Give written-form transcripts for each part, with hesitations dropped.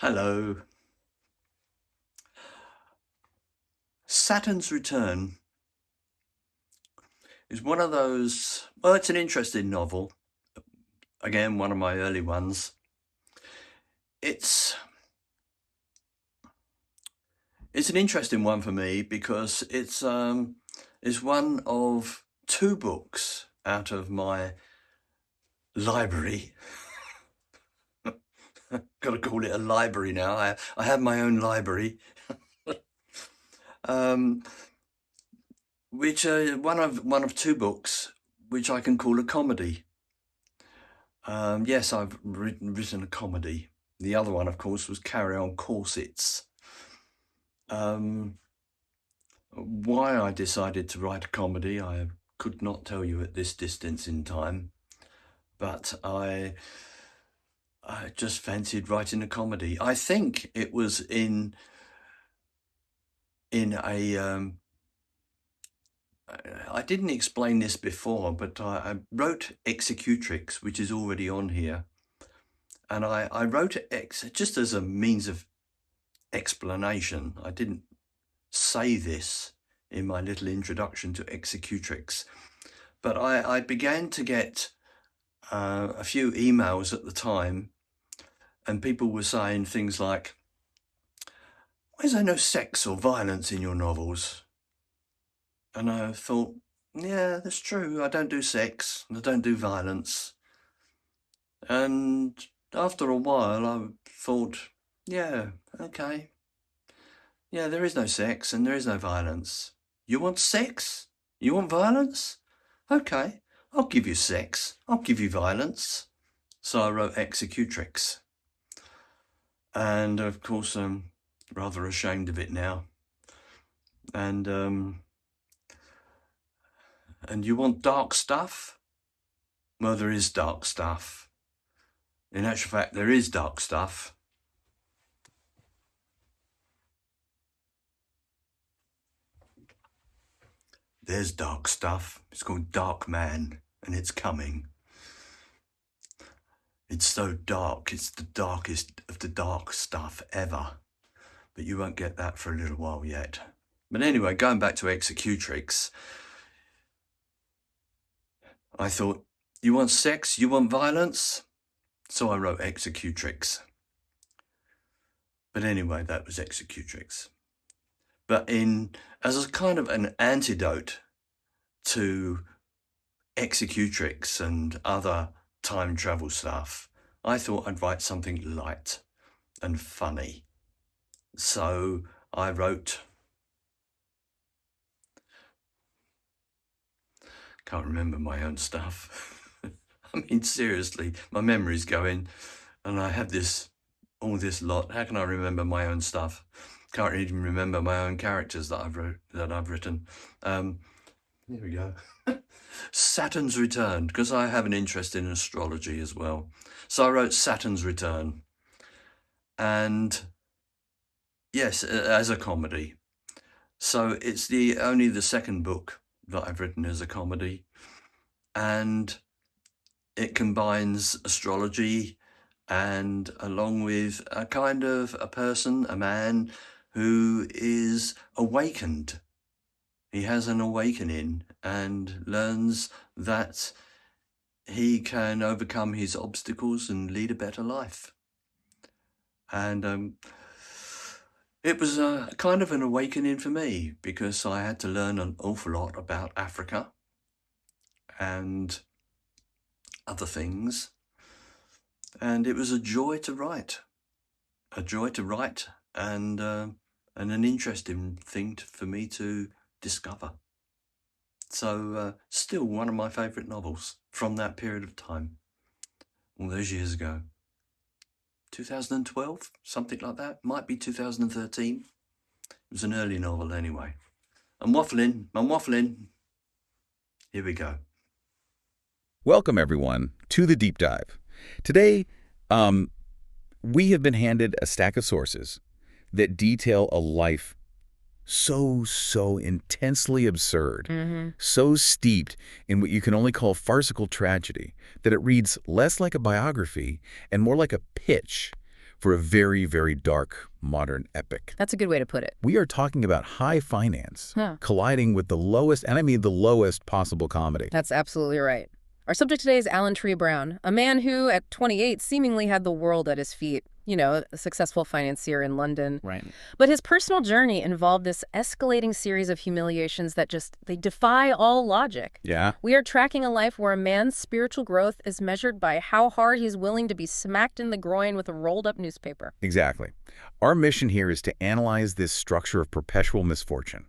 Hello. Saturn's Return is one of those, well, it's an interesting novel. Again, one of my early ones. It's an interesting one for me because it's one of two books out of my library. Got to call it a library now. I have my own library. Which one of two books which I can call a comedy. Yes, I've written a comedy. The other one, of course, was Carry On Corsets. Why I decided to write a comedy, I could not tell you at this distance in time, but I just fancied writing a comedy. I think it was in a I didn't explain this before, but I wrote Executrix, which is already on here. And I wrote X just as a means of explanation. I didn't say this in my little introduction to Executrix, but I began to get a few emails at the time, and people were saying things like, "Why is there no sex or violence in your novels?" And I thought, yeah, that's true. I don't do sex, and I don't do violence. And after a while, I thought, yeah, okay. Yeah, there is no sex and there is no violence. You want sex? You want violence? Okay, I'll give you sex. I'll give you violence. So I wrote Executrix. And of course, I'm rather ashamed of it now. And you want dark stuff? Well, there is dark stuff. In actual fact, there is dark stuff. There's dark stuff. It's called Dark Man, and it's coming. It's so dark. It's the darkest of the dark stuff ever. But you won't get that for a little while yet. But anyway, going back to Executrix, I thought, you want sex? You want violence? So I wrote Executrix. But anyway, that was Executrix. But as a kind of an antidote to Executrix and other time travel stuff, I thought I'd write something light and funny. So I wrote, can't remember my own stuff. I mean, seriously, my memory's going, and I have all this lot. How can I remember my own stuff? Can't even remember my own characters that I've written. Here we go. Saturn's Return, because I have an interest in astrology as well. So I wrote Saturn's Return. And yes, as a comedy. So it's only the second book that I've written as a comedy. And it combines astrology and along with a kind of a person, a man who is awakened. He has an awakening and learns that he can overcome his obstacles and lead a better life. And it was a kind of an awakening for me because I had to learn an awful lot about Africa and other things. And it was a joy to write, and an interesting thing for me to discover. So still one of my favourite novels from that period of time, all those years ago. 2012, something like that. Might be 2013. It was an early novel anyway. I'm waffling. Here we go. Welcome, everyone, to the Deep Dive. Today, we have been handed a stack of sources that detail a life so intensely absurd, so steeped in what you can only call farcical tragedy, that it reads less like a biography and more like a pitch for a very, very dark modern epic. That's a good way to put it. We are talking about high finance Huh. colliding with the lowest, and I mean the lowest possible comedy. That's absolutely right. Our subject today is Alan Tree Brown, a man who, at 28, seemingly had the world at his feet. You know, a successful financier in London. Right. But his personal journey involved this escalating series of humiliations that they defy all logic. Yeah. We are tracking a life where a man's spiritual growth is measured by how hard he's willing to be smacked in the groin with a rolled-up newspaper. Exactly. Our mission here is to analyze this structure of perpetual misfortune.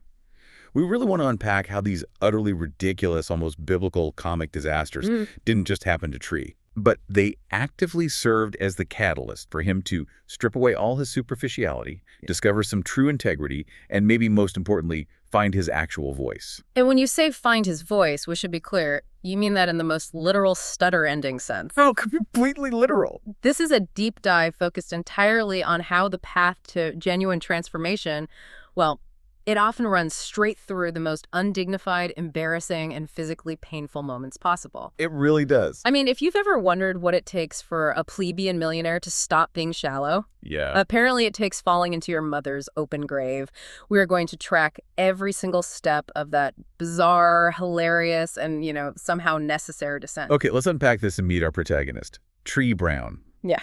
We really want to unpack how these utterly ridiculous, almost biblical comic disasters didn't just happen to Tree, but they actively served as the catalyst for him to strip away all his superficiality, discover some true integrity, and maybe most importantly, find his actual voice. And when you say find his voice, we should be clear, you mean that in the most literal stutter-ending sense. Oh, completely literal. This is a deep dive focused entirely on how the path to genuine transformation, well, it often runs straight through the most undignified, embarrassing, and physically painful moments possible. It really does. I mean, if you've ever wondered what it takes for a plebeian millionaire to stop being shallow, apparently it takes falling into your mother's open grave. We are going to track every single step of that bizarre, hilarious, and, somehow necessary descent. Okay, let's unpack this and meet our protagonist, Tree Brown. Yeah.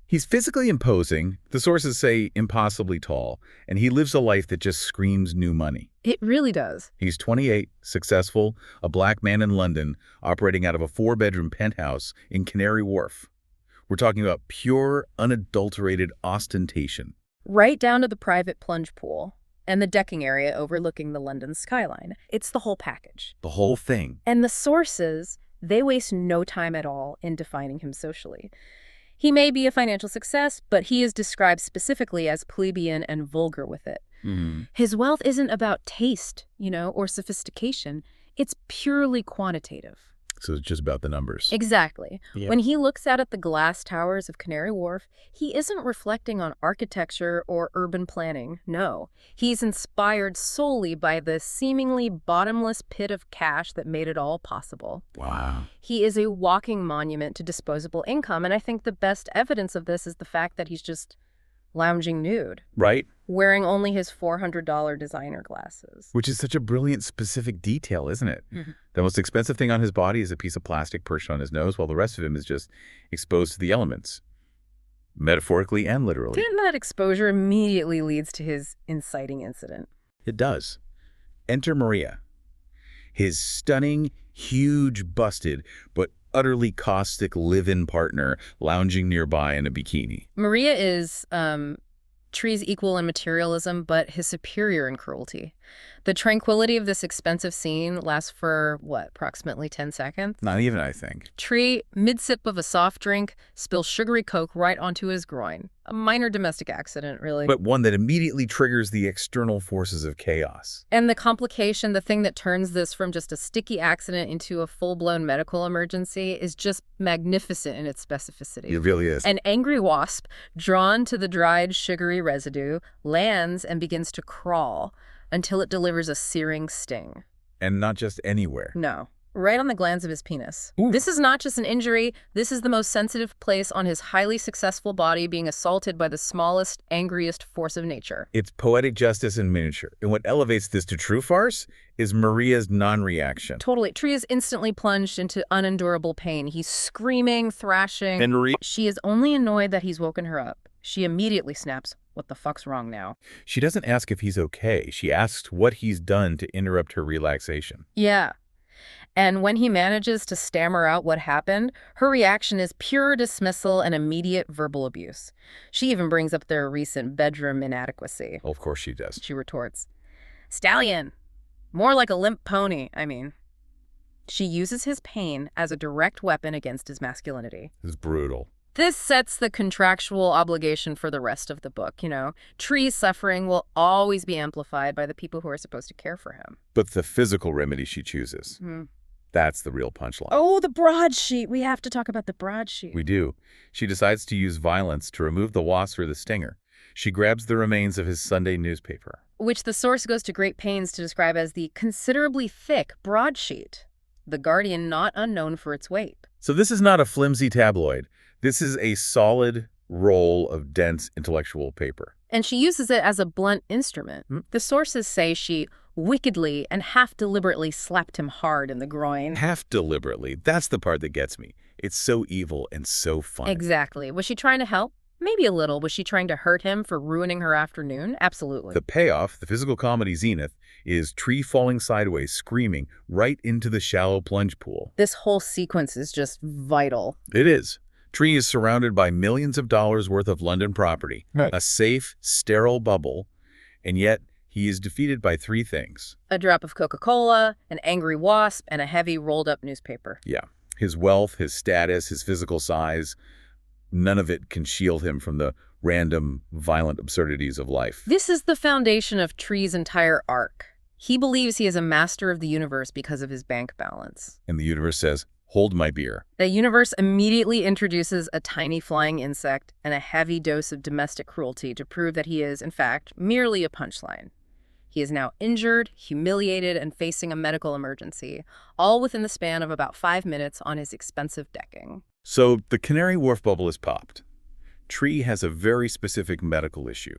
He's physically imposing, the sources say impossibly tall, and he lives a life that just screams new money. It really does. He's 28, successful, a black man in London, operating out of a 4-bedroom penthouse in Canary Wharf. We're talking about pure, unadulterated ostentation. Right down to the private plunge pool and the decking area overlooking the London skyline. It's the whole package. The whole thing. And the sources, they waste no time at all in defining him socially. He may be a financial success, but he is described specifically as plebeian and vulgar with it. His wealth isn't about taste, or sophistication. It's purely quantitative. So it's just about the numbers. Exactly. Yeah. When he looks out at the glass towers of Canary Wharf, he isn't reflecting on architecture or urban planning. No. He's inspired solely by the seemingly bottomless pit of cash that made it all possible. Wow. He is a walking monument to disposable income, and I think the best evidence of this is the fact that he's just lounging nude. Right? Wearing only his $400 designer glasses. Which is such a brilliant specific detail, isn't it? The most expensive thing on his body is a piece of plastic perched on his nose, while the rest of him is just exposed to the elements, metaphorically and literally. And that exposure immediately leads to his inciting incident. It does. Enter Maria, his stunning, huge, busted, but utterly caustic live-in partner lounging nearby in a bikini. Maria is Tree's equal in materialism, but his superior in cruelty. The tranquility of this expensive scene lasts for, approximately 10 seconds? Not even, I think. Tree, mid-sip of a soft drink, spills sugary Coke right onto his groin. A minor domestic accident, really. But one that immediately triggers the external forces of chaos. And the complication, the thing that turns this from just a sticky accident into a full-blown medical emergency, is just magnificent in its specificity. It really is. An angry wasp, drawn to the dried, sugary residue, lands and begins to crawl until it delivers a searing sting. And not just anywhere. No. Right on the glands of his penis. Ooh. This is not just an injury. This is the most sensitive place on his highly successful body being assaulted by the smallest, angriest force of nature. It's poetic justice in miniature. And what elevates this to true farce is Maria's non-reaction. Totally. Tree is instantly plunged into unendurable pain. He's screaming, thrashing. And Maria? She is only annoyed that he's woken her up. She immediately snaps, "What the fuck's wrong now?" She doesn't ask if he's okay. She asks what he's done to interrupt her relaxation. Yeah. And when he manages to stammer out what happened, her reaction is pure dismissal and immediate verbal abuse. She even brings up their recent bedroom inadequacy. Of course she does. She retorts, "Stallion. More like a limp pony, I mean." She uses his pain as a direct weapon against his masculinity. It's brutal. This sets the contractual obligation for the rest of the book, Tree's suffering will always be amplified by the people who are supposed to care for him. But the physical remedy she chooses, that's the real punchline. Oh, the broadsheet. We have to talk about the broadsheet. We do. She decides to use violence to remove the wasp or the stinger. She grabs the remains of his Sunday newspaper, which the source goes to great pains to describe as the considerably thick broadsheet, the Guardian not unknown for its weight. So this is not a flimsy tabloid. This is a solid, roll of dense intellectual paper. And she uses it as a blunt instrument. The sources say she wickedly and half deliberately slapped him hard in the groin. Half deliberately. That's the part that gets me. It's so evil and so funny. Exactly. Was she trying to help? Maybe a little. Was she trying to hurt him for ruining her afternoon? Absolutely. The payoff, the physical comedy zenith, is Tree falling sideways, screaming, right into the shallow plunge pool. This whole sequence is just vital. It is. Tree is surrounded by millions of dollars worth of London property, a safe, sterile bubble, and yet he is defeated by three things. A drop of Coca-Cola, an angry wasp, and a heavy rolled-up newspaper. Yeah. His wealth, his status, his physical size, none of it can shield him from the random, violent absurdities of life. This is the foundation of Tree's entire arc. He believes he is a master of the universe because of his bank balance. And the universe says, hold my beer. The universe immediately introduces a tiny flying insect and a heavy dose of domestic cruelty to prove that he is, in fact, merely a punchline. He is now injured, humiliated, and facing a medical emergency, all within the span of about 5 minutes on his expensive decking. So the Canary Wharf bubble is popped. Tree has a very specific medical issue,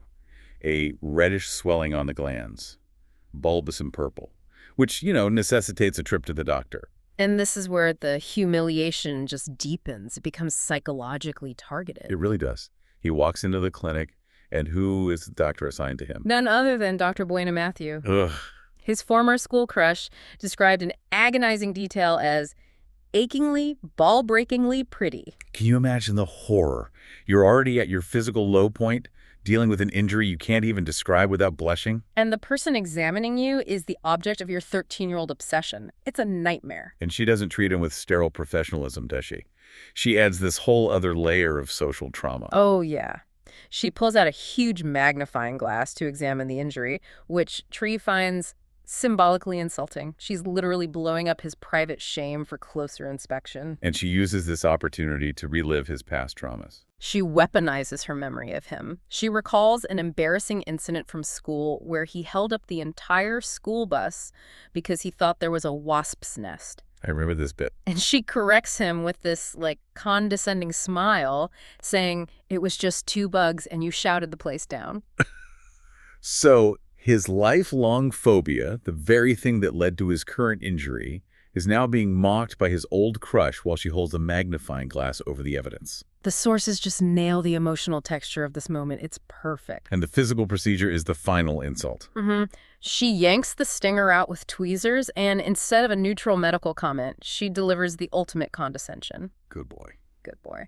a reddish swelling on the glands, bulbous and purple, which, necessitates a trip to the doctor. And this is where the humiliation just deepens. It becomes psychologically targeted. It really does. He walks into the clinic, and who is the doctor assigned to him? None other than Dr. Buena Matthew. Ugh. His former school crush, described in agonizing detail as achingly, ball-breakingly pretty. Can you imagine the horror? You're already at your physical low point, dealing with an injury you can't even describe without blushing. And the person examining you is the object of your 13-year-old obsession. It's a nightmare. And she doesn't treat him with sterile professionalism, does she? She adds this whole other layer of social trauma. Oh, yeah. She pulls out a huge magnifying glass to examine the injury, which Tree finds symbolically insulting. She's literally blowing up his private shame for closer inspection. And she uses this opportunity to relive his past traumas. She weaponizes her memory of him. She recalls an embarrassing incident from school where he held up the entire school bus because he thought there was a wasp's nest. I remember this bit. And she corrects him with this, condescending smile, saying, "It was just 2 bugs and you shouted the place down." So his lifelong phobia, the very thing that led to his current injury, is now being mocked by his old crush while she holds a magnifying glass over the evidence. The sources just nail the emotional texture of this moment. It's perfect. And the physical procedure is the final insult. She yanks the stinger out with tweezers, and instead of a neutral medical comment, she delivers the ultimate condescension. Good boy. Good boy.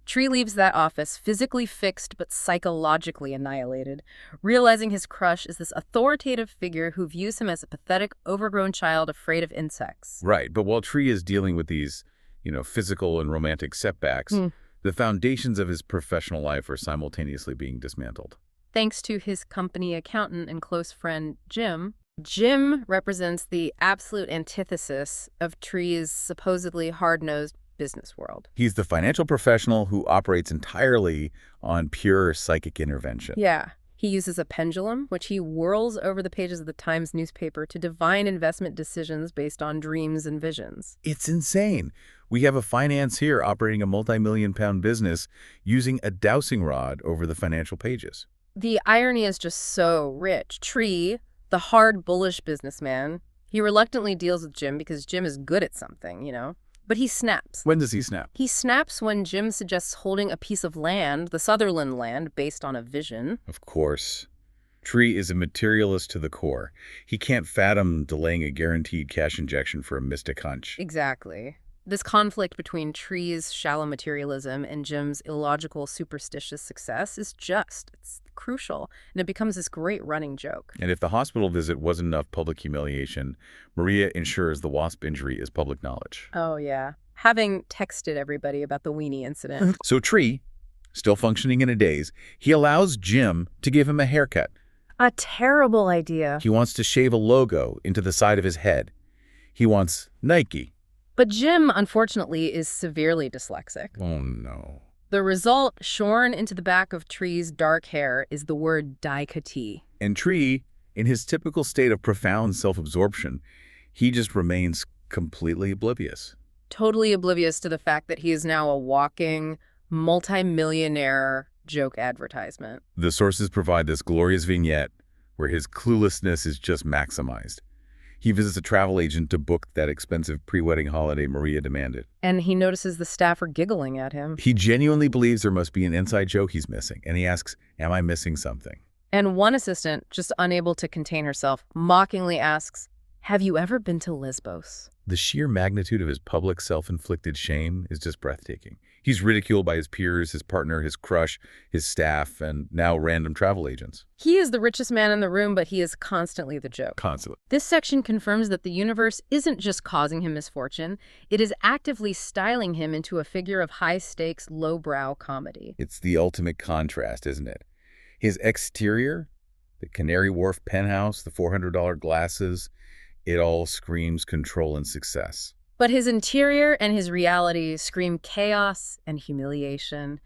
Tree leaves that office physically fixed but psychologically annihilated, realizing his crush is this authoritative figure who views him as a pathetic, overgrown child afraid of insects. Right, but while Tree is dealing with these, physical and romantic setbacks, the foundations of his professional life are simultaneously being dismantled. Thanks to his company accountant and close friend, Jim. Jim represents the absolute antithesis of Tree's supposedly hard-nosed business world. He's the financial professional who operates entirely on pure psychic intervention. Yeah. He uses a pendulum, which he whirls over the pages of the Times newspaper to divine investment decisions based on dreams and visions. It's insane. We have a financier operating a multi-million-pound business using a dowsing rod over the financial pages. The irony is just so rich. Tree, the hard, bullish businessman, he reluctantly deals with Jim because Jim is good at something, But he snaps. When does he snap? He snaps when Jim suggests holding a piece of land, the Sutherland land, based on a vision. Of course. Tree is a materialist to the core. He can't fathom delaying a guaranteed cash injection for a mystic hunch. Exactly. This conflict between Tree's shallow materialism and Jim's illogical, superstitious success is it's crucial, and it becomes this great running joke. And if the hospital visit wasn't enough public humiliation, Maria ensures the wasp injury is public knowledge. Oh, yeah. Having texted everybody about the weenie incident. So Tree, still functioning in a daze, he allows Jim to give him a haircut. A terrible idea. He wants to shave a logo into the side of his head. He wants Nike. But Jim, unfortunately, is severely dyslexic. Oh, no. The result, shorn into the back of Tree's dark hair, is the word daikati. And Tree, in his typical state of profound self-absorption, he just remains completely oblivious. Totally oblivious to the fact that he is now a walking, multi-millionaire joke advertisement. The sources provide this glorious vignette where his cluelessness is just maximized. He visits a travel agent to book that expensive pre-wedding holiday Maria demanded. And he notices the staff are giggling at him. He genuinely believes there must be an inside joke he's missing, and he asks, "Am I missing something?" And one assistant, just unable to contain herself, mockingly asks, "Have you ever been to Lesbos?" The sheer magnitude of his public self-inflicted shame is just breathtaking. He's ridiculed by his peers, his partner, his crush, his staff, and now random travel agents. He is the richest man in the room, but he is constantly the joke. Constantly. This section confirms that the universe isn't just causing him misfortune, it is actively styling him into a figure of high-stakes, lowbrow comedy. It's the ultimate contrast, isn't it? His exterior, the Canary Wharf penthouse, the $400 glasses, it all screams control and success. But his interior and his reality scream chaos and humiliation.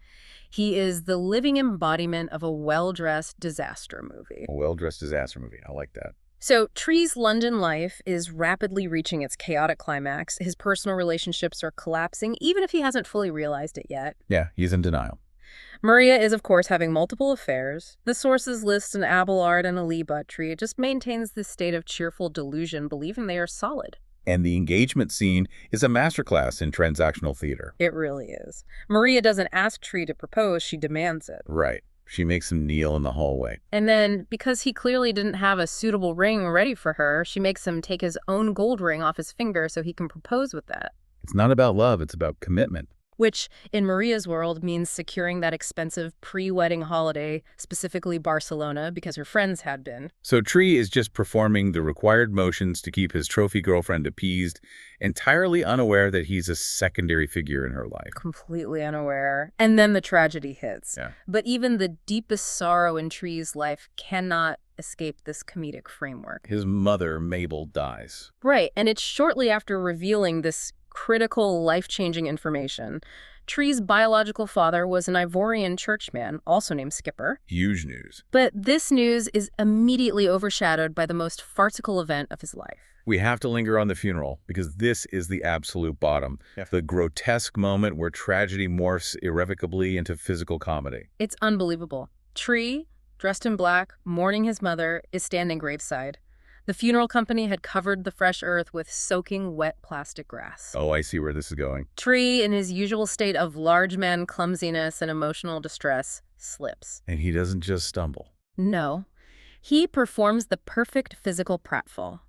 He is the living embodiment of a well-dressed disaster movie. A well-dressed disaster movie. I like that. So Tree's London life is rapidly reaching its chaotic climax. His personal relationships are collapsing, even if he hasn't fully realized it yet. Yeah, he's in denial. Maria is, of course, having multiple affairs. The sources list an Abelard and a Lee Tree. It just maintains this state of cheerful delusion, believing they are solid. And the engagement scene is a masterclass in transactional theater. It really is. Maria doesn't ask Tree to propose, she demands it. Right. She makes him kneel in the hallway. And then, because he clearly didn't have a suitable ring ready for her, she makes him take his own gold ring off his finger so he can propose with that. It's not about love, it's about commitment. Which, in Maria's world, means securing that expensive pre-wedding holiday, specifically Barcelona, because her friends had been. So Tree is just performing the required motions to keep his trophy girlfriend appeased, entirely unaware that he's a secondary figure in her life. Completely unaware. And then the tragedy hits. Yeah. But even the deepest sorrow in Tree's life cannot escape this comedic framework. His mother, Mabel, dies. Right, and it's shortly after revealing this critical, life-changing information. Tree's biological father was an Ivorian churchman, also named Skipper. Huge news. But this news is immediately overshadowed by the most farcical event of his life. We have to linger on the funeral, because this is the absolute bottom. Yeah. The grotesque moment where tragedy morphs irrevocably into physical comedy. It's unbelievable. Tree, dressed in black, mourning his mother, is standing graveside. The funeral company had covered the fresh earth with soaking wet plastic grass. Oh, I see where this is going. Tree, in his usual state of large man clumsiness and emotional distress, slips. And he doesn't just stumble. No. He performs the perfect physical pratfall.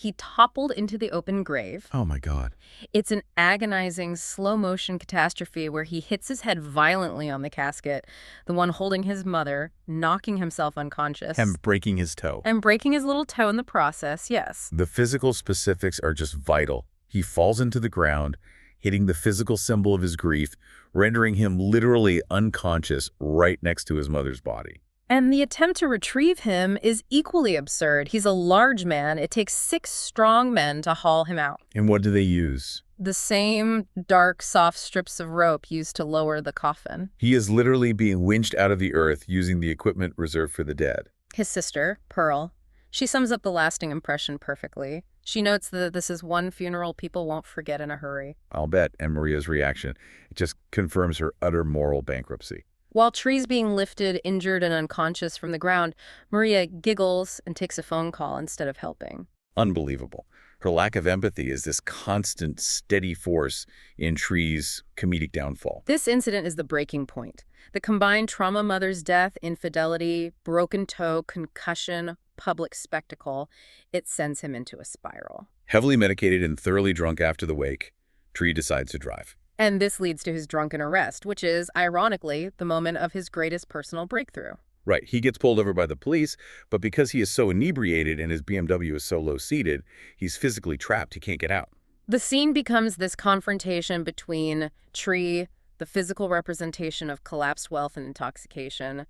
He toppled into the open grave. Oh, my God. It's an agonizing, slow-motion catastrophe where he hits his head violently on the casket, the one holding his mother, knocking himself unconscious. And breaking his toe. And breaking his little toe in the process, yes. The physical specifics are just vital. He falls into the ground, hitting the physical symbol of his grief, rendering him literally unconscious right next to his mother's body. And the attempt to retrieve him is equally absurd. He's a large man. It takes 6 strong men to haul him out. And what do they use? The same dark, soft strips of rope used to lower the coffin. He is literally being winched out of the earth using the equipment reserved for the dead. His sister, Pearl, she sums up the lasting impression perfectly. She notes that this is one funeral people won't forget in a hurry. I'll bet. And Maria's reaction, it just confirms her utter moral bankruptcy. While Tree's being lifted, injured, and unconscious from the ground, Maria giggles and takes a phone call instead of helping. Unbelievable. Her lack of empathy is this constant, steady force in Tree's comedic downfall. This incident is the breaking point. The combined trauma, mother's death, infidelity, broken toe, concussion, public spectacle, it sends him into a spiral. Heavily medicated and thoroughly drunk after the wake, Tree decides to drive. And this leads to his drunken arrest, which is, ironically, the moment of his greatest personal breakthrough. Right. He gets pulled over by the police, but because he is so inebriated and his BMW is so low-seated, he's physically trapped. He can't get out. The scene becomes this confrontation between Tree, the physical representation of collapsed wealth and intoxication,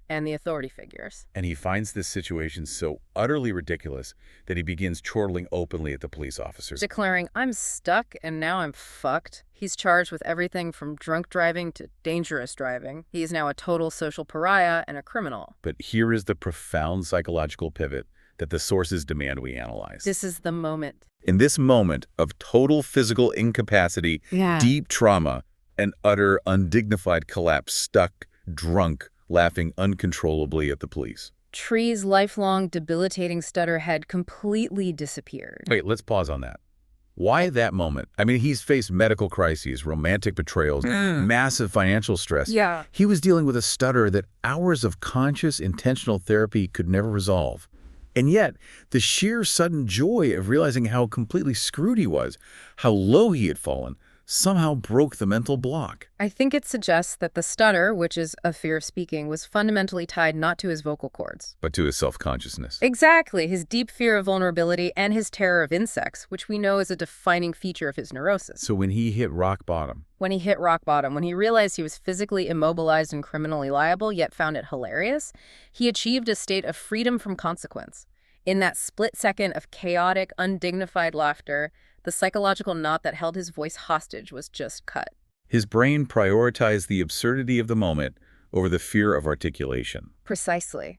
and the authority figures. And he finds this situation so utterly ridiculous that he begins chortling openly at the police officers. Declaring, "I'm stuck and now I'm fucked." He's charged with everything from drunk driving to dangerous driving. He is now a total social pariah and a criminal. But here is the profound psychological pivot that the sources demand we analyze. This is the moment. In this moment of total physical incapacity, deep trauma, An utter, undignified collapse, stuck, drunk, laughing uncontrollably at the police. Tree's lifelong debilitating stutter had completely disappeared. Wait, let's pause on that. Why that moment? I mean, he's faced medical crises, romantic betrayals, massive financial stress. Yeah. He was dealing with a stutter that hours of conscious, intentional therapy could never resolve. And yet, the sheer sudden joy of realizing how completely screwed he was, how low he had fallen, somehow broke the mental block. I think it suggests that the stutter, which is a fear of speaking, was fundamentally tied not to his vocal cords, But to his self-consciousness. exactly, his deep fear of vulnerability and his terror of insects, which we know is a defining feature of his neurosis. So when he hit rock bottom, When he hit rock bottom, when he realized he was physically immobilized and criminally liable, yet found it hilarious, he achieved a state of freedom from consequence. In that split second of chaotic, undignified laughter, the psychological knot that held his voice hostage was just cut. his brain prioritized the absurdity of the moment over the fear of articulation. Precisely.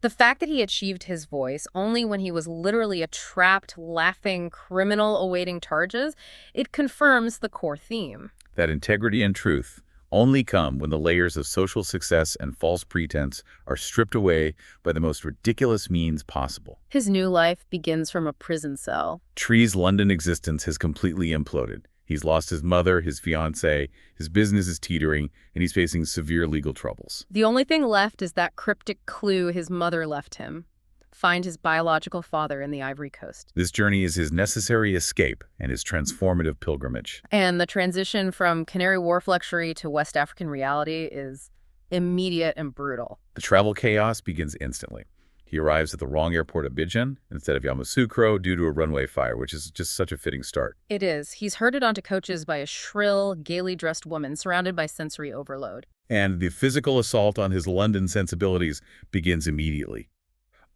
The fact that he achieved his voice only when he was literally a trapped, laughing criminal awaiting charges, it confirms the core theme. That integrity and truth only come when the layers of social success and false pretense are stripped away by the most ridiculous means possible. His new life begins from a prison cell. Tree's London existence has completely imploded. He's lost his mother, his fiancée, his business is teetering, and he's facing severe legal troubles. The only thing left is that cryptic clue his mother left him. Find his biological father in the Ivory Coast. This journey is his necessary escape and his transformative pilgrimage. And the transition from Canary Wharf luxury to West African reality is immediate and brutal. The travel chaos begins instantly. He arrives at the wrong airport of Abidjan instead of Yamoussoukro due to a runway fire, which is just such a fitting start. It is. He's herded onto coaches by a shrill, gaily dressed woman surrounded by sensory overload. And the physical assault on his London sensibilities begins immediately.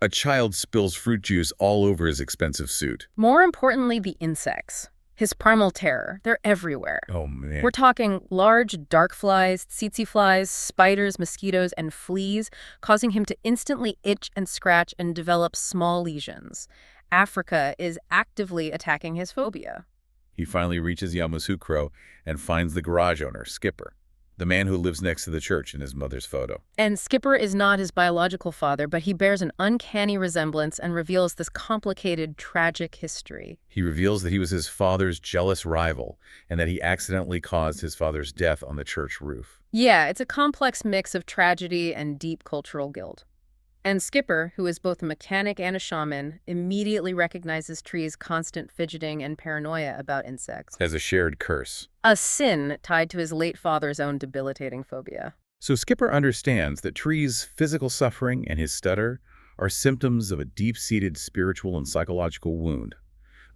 A child spills fruit juice all over his expensive suit. More importantly, the insects. His primal terror. They're everywhere. Oh, man. We're talking large, dark flies, tsetse flies, spiders, mosquitoes, and fleas, causing him to instantly itch and scratch and develop small lesions. Africa is actively attacking his phobia. He finally reaches Yamoussoukro and finds the garage owner, Skipper, the man who lives next to the church in his mother's photo. And Skipper is not his biological father, but he bears an uncanny resemblance and reveals this complicated, tragic history. He reveals that he was his father's jealous rival and that he accidentally caused his father's death on the church roof. Yeah, it's a complex mix of tragedy and deep cultural guilt. And Skipper, who is both a mechanic and a shaman, immediately recognizes Tree's constant fidgeting and paranoia about insects. As a shared curse. A sin tied to his late father's own debilitating phobia. So Skipper understands that Tree's physical suffering and his stutter are symptoms of a deep-seated spiritual and psychological wound,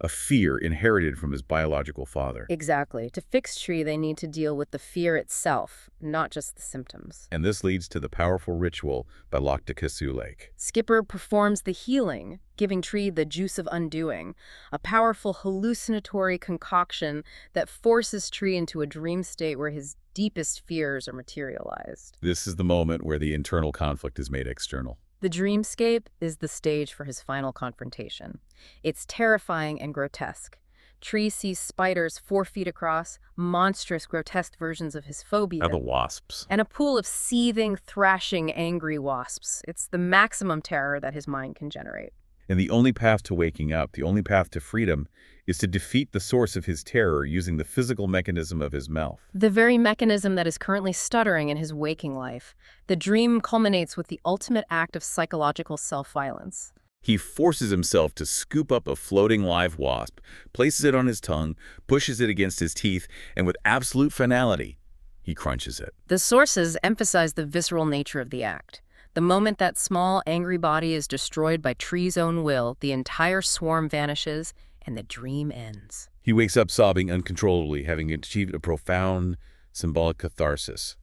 a fear inherited from his biological father. Exactly. To fix Tree, they need to deal with the fear itself, not just the symptoms. And this leads to the powerful ritual by Lac de Cassou Lake. Skipper performs the healing, giving Tree the juice of undoing, a powerful hallucinatory concoction that forces Tree into a dream state where his deepest fears are materialized. This is the moment where the internal conflict is made external. The dreamscape is the stage for his final confrontation. It's terrifying and grotesque. Tree sees spiders 4 feet across, monstrous, grotesque versions of his phobia. The wasps. And a pool of seething, thrashing, angry wasps. It's the maximum terror that his mind can generate. And the only path to waking up, the only path to freedom, is to defeat the source of his terror using the physical mechanism of his mouth. The very mechanism that is currently stuttering in his waking life. The dream culminates with the ultimate act of psychological self-violence. He forces himself to scoop up a floating live wasp, places it on his tongue, pushes it against his teeth, and with absolute finality, he crunches it. The sources emphasize the visceral nature of the act. The moment that small, angry body is destroyed by Tree's own will, the entire swarm vanishes, and the dream ends. He wakes up sobbing uncontrollably, having achieved a profound symbolic catharsis.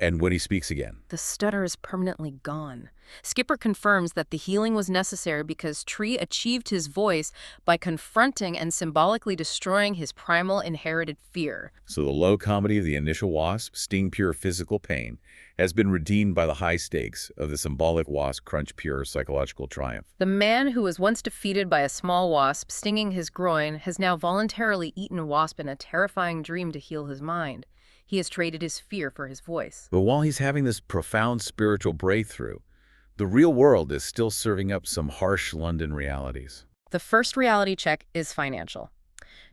And when he speaks again, the stutter is permanently gone. Skipper confirms that the healing was necessary because Tree achieved his voice by confronting and symbolically destroying his primal inherited fear. so the low comedy of the initial wasp, sting pure physical pain, has been redeemed by the high stakes of the symbolic wasp crunch pure psychological triumph. The man who was once defeated by a small wasp stinging his groin has now voluntarily eaten a wasp in a terrifying dream to heal his mind. He has traded his fear for his voice. But while he's having this profound spiritual breakthrough, the real world is still serving up some harsh London realities. The first reality check is financial.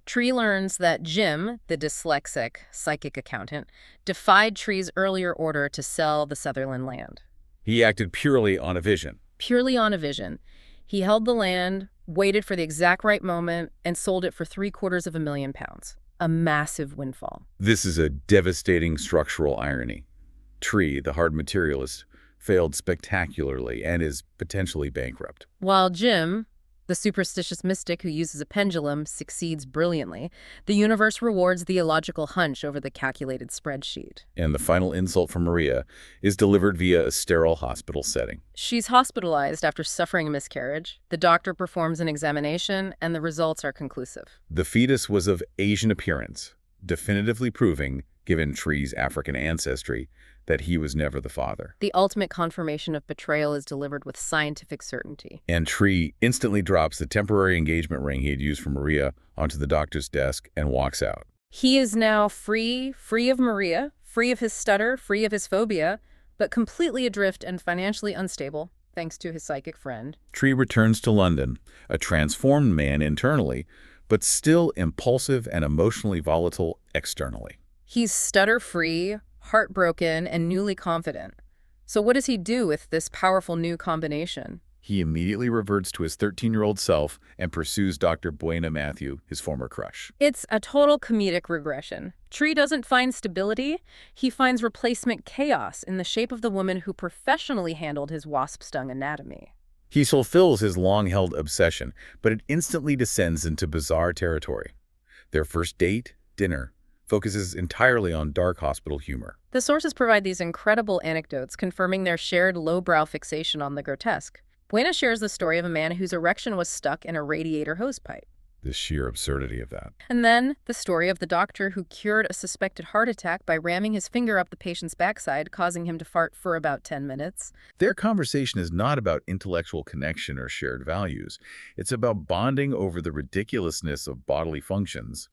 Tree learns that Jim, the dyslexic psychic accountant, defied Tree's earlier order to sell the Sutherland land. He acted purely on a vision. Purely on a vision. He held the land, waited for the exact right moment, and sold it for £750,000. A massive windfall. This is a devastating structural irony. Tree, the hard materialist, failed spectacularly and is potentially bankrupt. While Jim, the superstitious mystic who uses a pendulum, succeeds brilliantly, the universe rewards the illogical hunch over the calculated spreadsheet. And the final insult from Maria is delivered via a sterile hospital setting. She's hospitalized after suffering a miscarriage. The doctor performs an examination, and the results are conclusive. The fetus was of Asian appearance, definitively proving, given Tree's African ancestry, that he was never the father. The ultimate confirmation of betrayal is delivered with scientific certainty. And Tree instantly drops the temporary engagement ring he had used for Maria onto the doctor's desk and walks out. He is now free of Maria, free of his stutter, free of his phobia, but completely adrift and financially unstable, thanks to his psychic friend. Tree returns to London, a transformed man internally, but still impulsive and emotionally volatile externally. He's stutter-free, heartbroken, and newly confident. So what does he do with this powerful new combination? He immediately reverts to his 13-year-old self and pursues Dr. Buena Matthew, his former crush. It's a total comedic regression. Tree doesn't find stability. He finds replacement chaos in the shape of the woman who professionally handled his wasp-stung anatomy. He fulfills his long-held obsession, but it instantly descends into bizarre territory. Their first date, dinner, focuses entirely on dark hospital humor. The sources provide these incredible anecdotes confirming their shared lowbrow fixation on the grotesque. Buena shares the story of a man whose erection was stuck in a radiator hosepipe. The sheer absurdity of that. And then the story of the doctor who cured a suspected heart attack by ramming his finger up the patient's backside, causing him to fart for about 10 minutes. Their conversation is not about intellectual connection or shared values. It's about bonding over the ridiculousness of bodily functions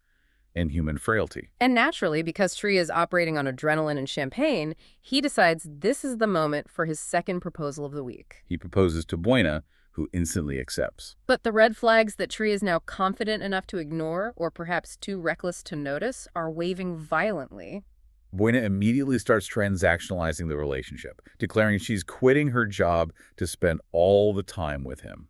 and human frailty. And naturally, because Tree is operating on adrenaline and champagne, he decides this is the moment for his second proposal of the week. He proposes to Buena, who instantly accepts. But the red flags that Tree is now confident enough to ignore, or perhaps too reckless to notice, are waving violently. Buena immediately starts transactionalizing the relationship, declaring she's quitting her job to spend all the time with him.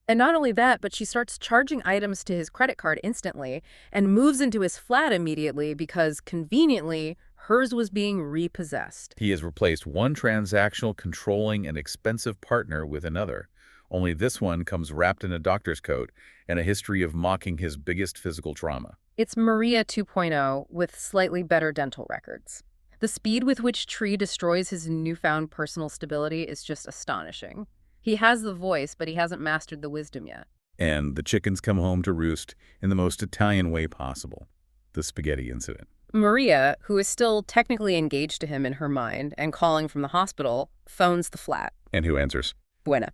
And not only that, but she starts charging items to his credit card instantly and moves into his flat immediately because, conveniently, hers was being repossessed. He has replaced one transactional, controlling, and expensive partner with another. Only this one comes wrapped in a doctor's coat and a history of mocking his biggest physical trauma. It's Maria 2.0 with slightly better dental records. The speed with which Tree destroys his newfound personal stability is just astonishing. He has the voice, but he hasn't mastered the wisdom yet. And the chickens come home to roost in the most Italian way possible, the spaghetti incident. Maria, who is still technically engaged to him in her mind and calling from the hospital, phones the flat. And who answers? Buena.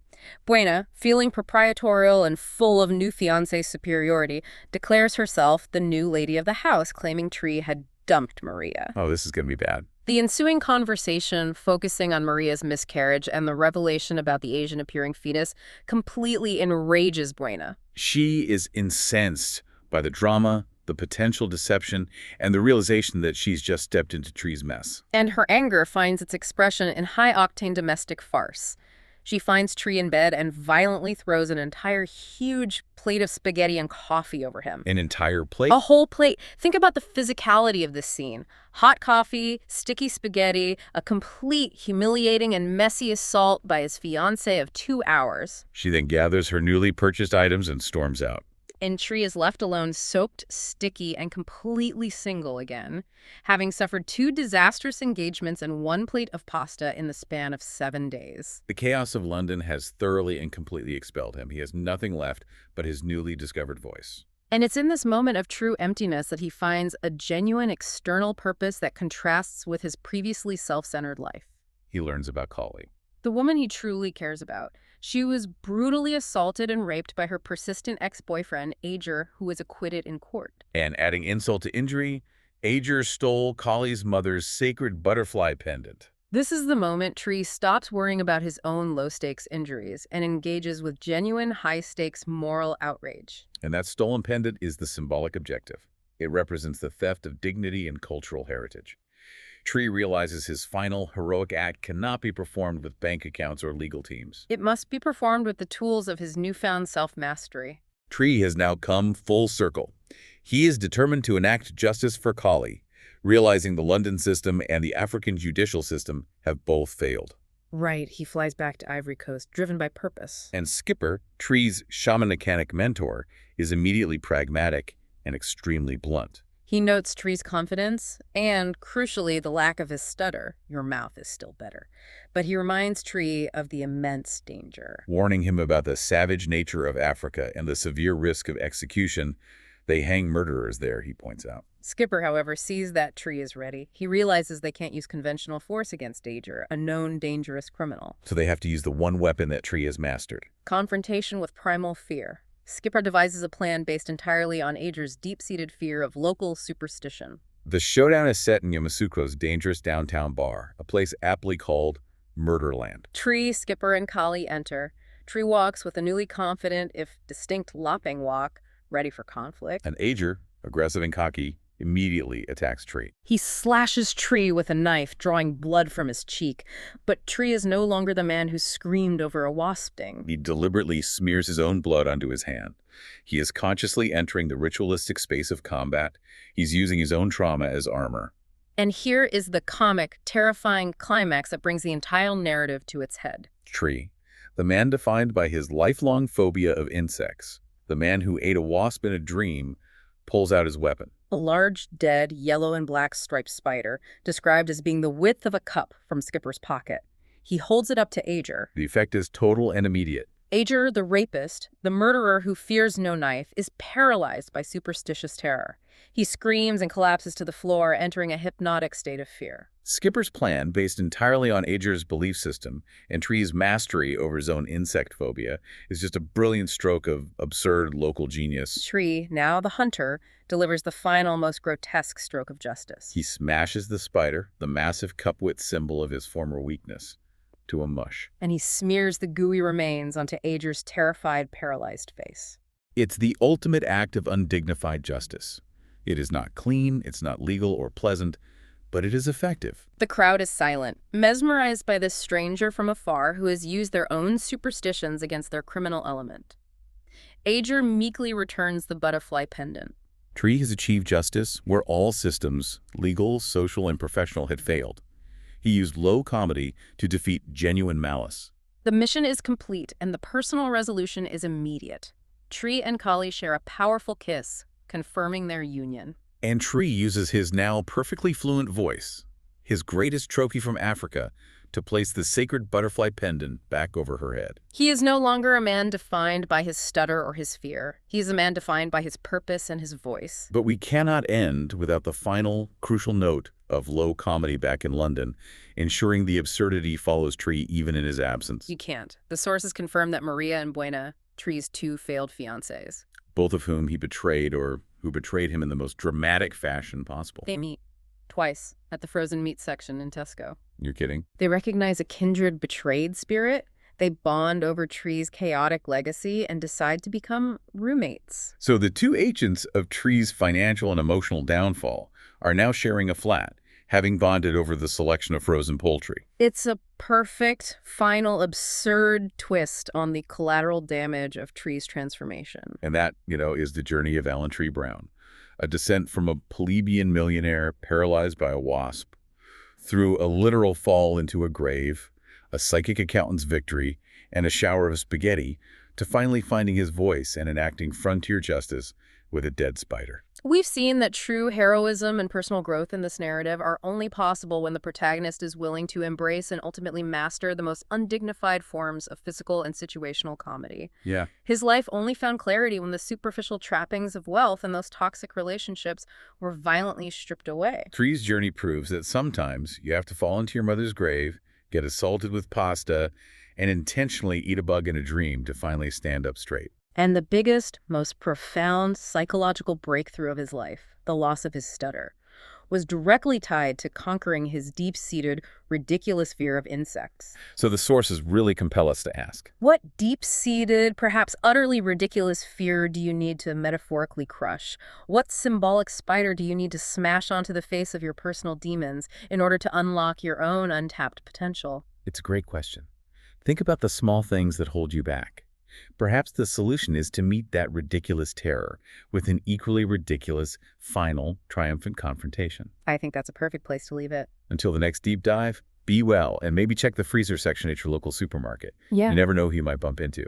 Buena, feeling proprietorial and full of new fiancé superiority, declares herself the new lady of the house, claiming Tree had dumped Maria. Oh, this is going to be bad. The ensuing conversation, focusing on Maria's miscarriage and the revelation about the Asian-appearing fetus, completely enrages Buena. She is incensed by the drama, the potential deception, and the realization that she's just stepped into Tree's mess. And her anger finds its expression in high-octane domestic farce. She finds Tree in bed and violently throws an entire huge plate of spaghetti and coffee over him. An entire plate? A whole plate. Think about the physicality of this scene. Hot coffee, sticky spaghetti, a complete humiliating and messy assault by his fiancé of 2 hours. She then gathers her newly purchased items and storms out. and Tree is left alone, soaked, sticky, and completely single again, having suffered 2 disastrous engagements and 1 plate of pasta in the span of 7 days. The chaos of London has thoroughly and completely expelled him. He has nothing left but his newly discovered voice. And it's in this moment of true emptiness that he finds a genuine external purpose that contrasts with his previously self-centered life. He learns about Kali. The woman he truly cares about. She was brutally assaulted and raped by her persistent ex-boyfriend, Ager, who was acquitted in court. And adding insult to injury, Ager stole Kali's mother's sacred butterfly pendant. This is the moment Tree stops worrying about his own low-stakes injuries and engages with genuine high-stakes moral outrage. And that stolen pendant is the symbolic objective. It represents the theft of dignity and cultural heritage. Tree realizes his final heroic act cannot be performed with bank accounts or legal teams. It must be performed with the tools of his newfound self-mastery. Tree has now come full circle. He is determined to enact justice for Kali, realizing the London system and the African judicial system have both failed. Right, he flies back to Ivory Coast, driven by purpose. And Skipper, Tree's shamanic mentor, is immediately pragmatic and extremely blunt. He notes Tree's confidence and, crucially, the lack of his stutter. Your mouth is still better. But he reminds Tree of the immense danger. Warning him about the savage nature of Africa and the severe risk of execution. They hang murderers there, he points out. Skipper, however, sees that Tree is ready. He realizes they can't use conventional force against Ager, a known dangerous criminal. So they have to use the one weapon that Tree has mastered. Confrontation with primal fear. Skipper devises a plan based entirely on Ager's deep-seated fear of local superstition. The showdown is set in Yamoussoukro's dangerous downtown bar, a place aptly called Murderland. Tree, Skipper, and Kali enter. Tree walks with a newly confident, if distinct, lopping walk, ready for conflict. And Ager, aggressive and cocky, immediately attacks Tree. He slashes Tree with a knife, drawing blood from his cheek. But Tree is no longer the man who screamed over a wasp sting. He deliberately smears his own blood onto his hand. He is consciously entering the ritualistic space of combat. He's using his own trauma as armor. And here is the comic, terrifying climax that brings the entire narrative to its head. Tree, the man defined by his lifelong phobia of insects, the man who ate a wasp in a dream, pulls out his weapon. A large, dead, yellow and black striped spider, described as being the width of a cup from Skipper's pocket. He holds it up to Ager. The effect is total and immediate. Ager, the rapist, the murderer who fears no knife, is paralyzed by superstitious terror. He screams and collapses to the floor, entering a hypnotic state of fear. Skipper's plan, based entirely on Ager's belief system and Tree's mastery over his own insect phobia, is just a brilliant stroke of absurd local genius. Tree, now the hunter, delivers the final, most grotesque stroke of justice. He smashes the spider, the massive cup-width symbol of his former weakness, to a mush. And he smears the gooey remains onto Ager's terrified, paralyzed face. It's the ultimate act of undignified justice. It is not clean, it's not legal or pleasant, but it is effective. The crowd is silent, mesmerized by this stranger from afar who has used their own superstitions against their criminal element. Ager meekly returns the butterfly pendant. Tree has achieved justice where all systems, legal, social, and professional, had failed. He used low comedy to defeat genuine malice. The mission is complete, and the personal resolution is immediate. Tree and Kali share a powerful kiss, confirming their union. And Tree uses his now perfectly fluent voice, his greatest trophy from Africa, to place the sacred butterfly pendant back over her head. He is no longer a man defined by his stutter or his fear. He is a man defined by his purpose and his voice. But we cannot end without the final, crucial note of low comedy back in London, ensuring the absurdity follows Tree even in his absence. You can't. The sources confirm that Maria and Buena, Tree's 2 failed fiancés, both of whom he betrayed or who betrayed him in the most dramatic fashion possible. they meet twice at the frozen meat section in Tesco. You're kidding? They recognize a kindred betrayed spirit. They bond over Tree's chaotic legacy and decide to become roommates. So the 2 agents of Tree's financial and emotional downfall are now sharing a flat, having bonded over the selection of frozen poultry. It's a perfect, final, absurd twist on the collateral damage of Tree's transformation. And that, is the journey of Alan Tree Brown. A descent from a plebeian millionaire paralyzed by a wasp, through a literal fall into a grave, a psychic accountant's victory, and a shower of spaghetti, to finally finding his voice and enacting frontier justice with a dead spider. We've seen that true heroism and personal growth in this narrative are only possible when the protagonist is willing to embrace and ultimately master the most undignified forms of physical and situational comedy. Yeah. His life only found clarity when the superficial trappings of wealth and those toxic relationships were violently stripped away. Tree's journey proves that sometimes you have to fall into your mother's grave, get assaulted with pasta, and intentionally eat a bug in a dream to finally stand up straight. And the biggest, most profound psychological breakthrough of his life, the loss of his stutter, was directly tied to conquering his deep-seated, ridiculous fear of insects. So the sources really compel us to ask, What deep-seated, perhaps utterly ridiculous fear do you need to metaphorically crush? What symbolic spider do you need to smash onto the face of your personal demons in order to unlock your own untapped potential? it's a great question. Think about the small things that hold you back. Perhaps the solution is to meet that ridiculous terror with an equally ridiculous, final, triumphant confrontation. I think that's a perfect place to leave it. Until the next deep dive, be well, and maybe check the freezer section at your local supermarket. Yeah. You never know who you might bump into.